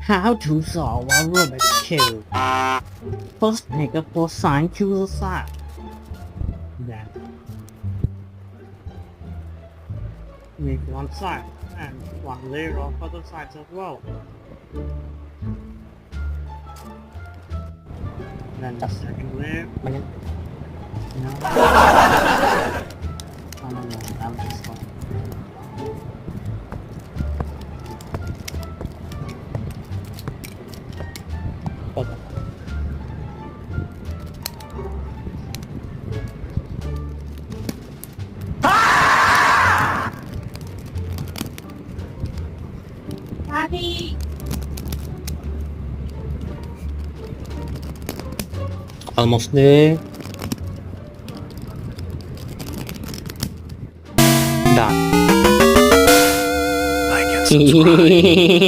How to solve a Rubik's Cube. First, make a cosine to the side. Then, make one side and one layer of other sides as well. Then the second layer. No. Oh no, that was just fun. Okay. Happy. Almost there. Done. Like and subscribe.